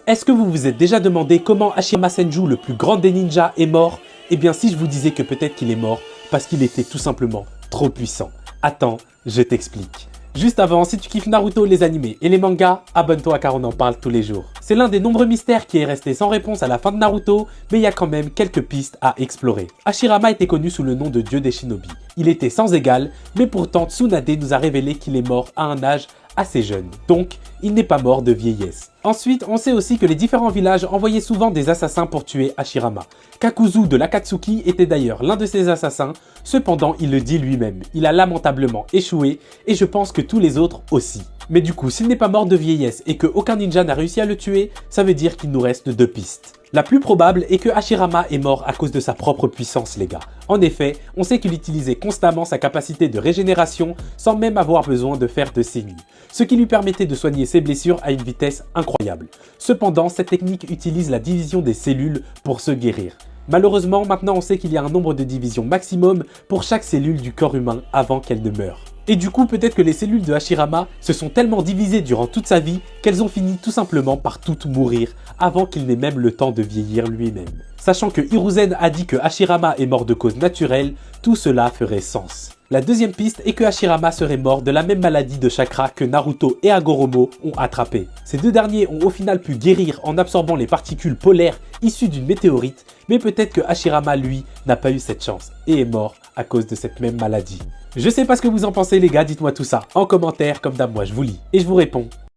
Est-ce que vous vous êtes déjà demandé comment Hashirama Senju, le plus grand des ninjas, est mort? Eh bien si je vous disais que peut-être qu'il est mort parce qu'il était tout simplement trop puissant. Attends, je t'explique. Juste avant, si tu kiffes Naruto, les animés et les mangas, abonne-toi car on en parle tous les jours. C'est l'un des nombreux mystères qui est resté sans réponse à la fin de Naruto, mais il y a quand même quelques pistes à explorer. Hashirama était connu sous le nom de dieu des shinobi. Il était sans égal, mais pourtant Tsunade nous a révélé qu'il est mort à un âge assez jeune. Donc, il n'est pas mort de vieillesse. Ensuite, on sait aussi que les différents villages envoyaient souvent des assassins pour tuer Hashirama. Kakuzu de l'Akatsuki était d'ailleurs l'un de ces assassins, cependant il le dit lui-même, il a lamentablement échoué et je pense que tous les autres aussi. Mais du coup, s'il n'est pas mort de vieillesse et que aucun ninja n'a réussi à le tuer, ça veut dire qu'il nous reste deux pistes. La plus probable est que Hashirama est mort à cause de sa propre puissance, les gars. En effet, on sait qu'il utilisait constamment sa capacité de régénération sans même avoir besoin de faire de signes, ce qui lui permettait de soigner ses blessures à une vitesse incroyable. Cependant, cette technique utilise la division des cellules pour se guérir. Malheureusement, maintenant on sait qu'il y a un nombre de divisions maximum pour chaque cellule du corps humain avant qu'elle ne meure. Et du coup, peut-être que les cellules de Hashirama se sont tellement divisées durant toute sa vie qu'elles ont fini tout simplement par toutes mourir avant qu'il n'ait même le temps de vieillir lui-même. Sachant que Hiruzen a dit que Hashirama est mort de cause naturelle, tout cela ferait sens. La deuxième piste est que Hashirama serait mort de la même maladie de chakra que Naruto et Hagoromo ont attrapé. Ces deux derniers ont au final pu guérir en absorbant les particules polaires issues d'une météorite, mais peut-être que Hashirama, lui, n'a pas eu cette chance et est mort à cause de cette même maladie. Je sais pas ce que vous en pensez les gars, dites-moi tout ça en commentaire, comme d'hab moi je vous lis et je vous réponds